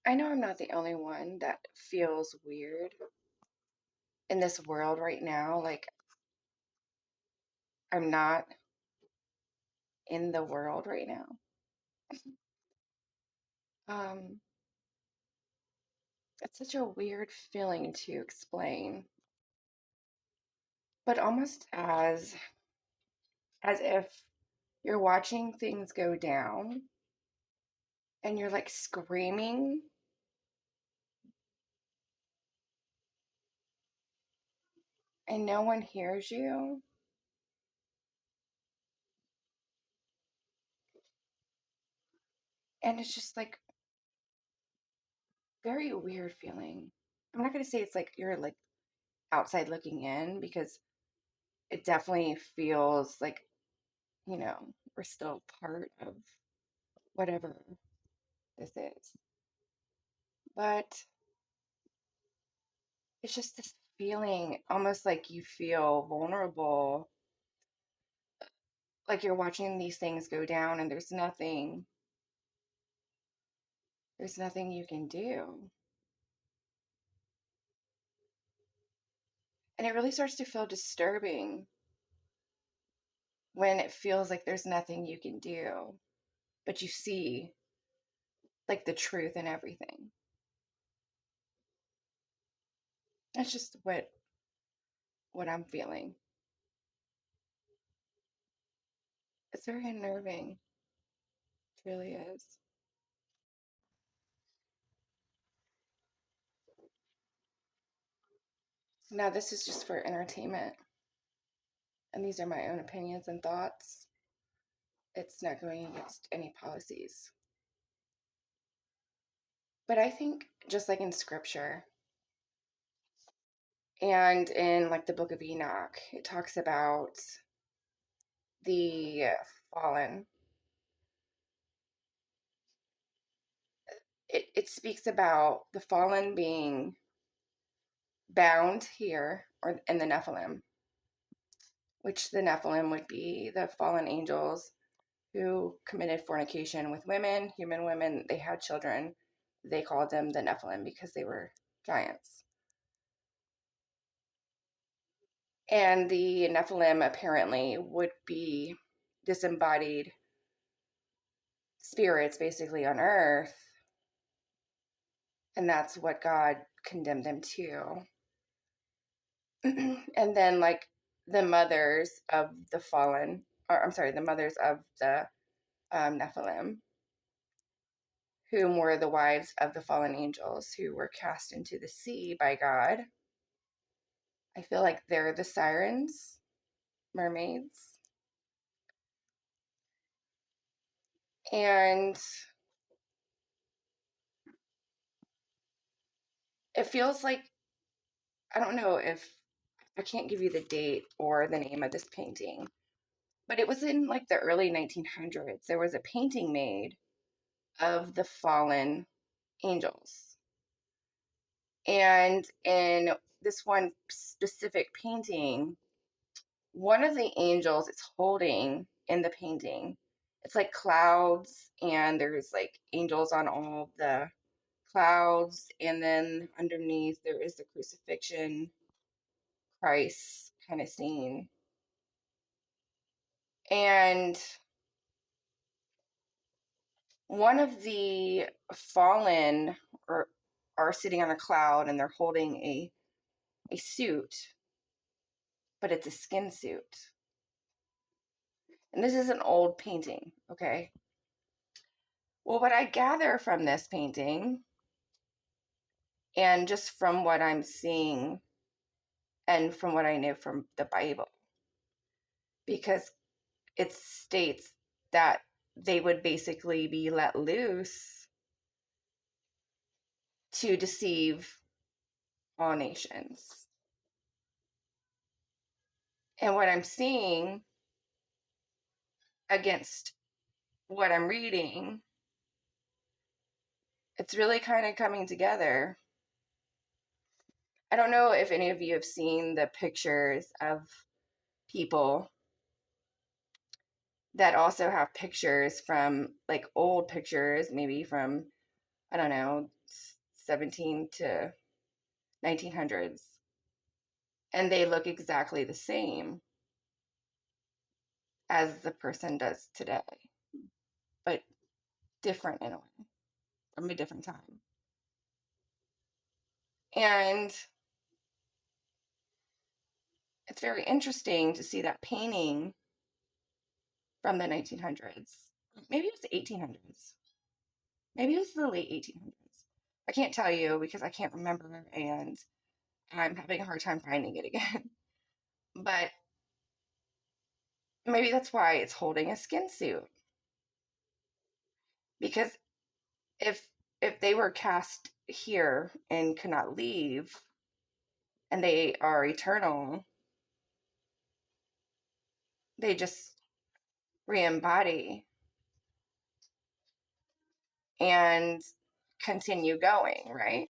I know I'm not the only one that feels weird in this world right now. Like, I'm not in the world right now. Um, it's such a weird feeling to explain, but almost as if you're watching things go down and you're like screaming and no one hears you. And it's just like very weird feeling. I'm not gonna say it's like you're like outside looking in because it definitely feels like, we're still part of whatever this is. But it's just this feeling almost like you feel vulnerable, like you're watching these things go down and there's nothing you can do. And it really starts to feel disturbing when it feels like there's nothing you can do, but you see like the truth in everything. That's just what I'm feeling. It's very unnerving. It really is. Now this is just for entertainment, and these are my own opinions and thoughts. It's not going against any policies. But I think just like in scripture and in like the book of Enoch, it talks about the fallen. It speaks about the fallen being bound here or in the Nephilim, which the Nephilim would be the fallen angels who committed fornication with women, human women. They had children. They called them the Nephilim because they were giants. And the Nephilim apparently would be disembodied spirits basically on earth. And that's what God condemned them to. And then, like, the mothers of the fallen, or I'm sorry, the mothers of the Nephilim, whom were the wives of the fallen angels who were cast into the sea by God. I feel like they're the sirens, mermaids. And it feels like, I don't know if I can't give you the date or the name of this painting, but it was in like the early 1900s. There was a painting made of the fallen angels. And in this one specific painting, one of the angels is holding in the painting. It's like clouds, and there's like angels on all the clouds, and then underneath there is the crucifixion, Christ kind of scene. And one of the fallen are sitting on a cloud and they're holding a suit, but it's a skin suit. And this is an old painting, okay? Well, what I gather from this painting and just from what I'm seeing and from what I know from the Bible, because it states that they would basically be let loose to deceive all nations. And what I'm seeing against what I'm reading, it's really kind of coming together. I don't know if any of you have seen the pictures of people that also have pictures from like old pictures, maybe from I don't know, 17 to 1900s, and they look exactly the same as the person does today, but different in a way, from a different time. And it's very interesting to see that painting from the 1900s. Maybe it was the 1800s. Maybe it was the late 1800s. I can't tell you because I can't remember, and I'm having a hard time finding it again. But maybe that's why it's holding a skin suit. Because if if they were cast here and could not leave, and they are eternal, they just re-embody and continue going, right?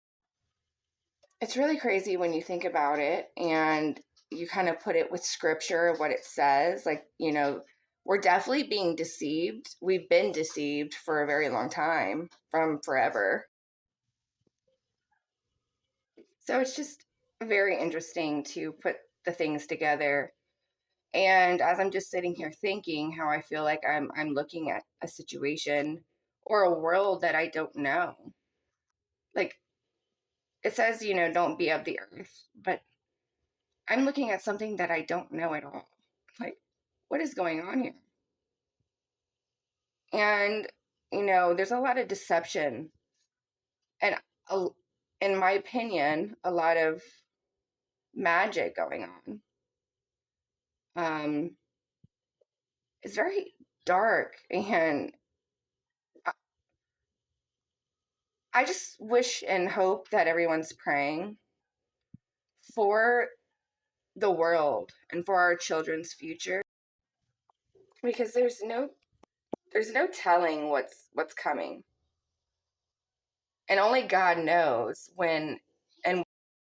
It's really crazy when you think about it and you kind of put it with scripture, what it says. Like, we're definitely being deceived. We've been deceived for a very long time, from forever. So it's just very interesting to put the things together. And as I'm just sitting here thinking how I feel like I'm looking at a situation or a world that I don't know. Like, it says, don't be of the earth, but I'm looking at something that I don't know at all. Like, what is going on here? And, there's a lot of deception. And in my opinion, a lot of magic going on. It's very dark. And I just wish and hope that everyone's praying for the world and for our children's future, because there's no telling what's coming, and only God knows when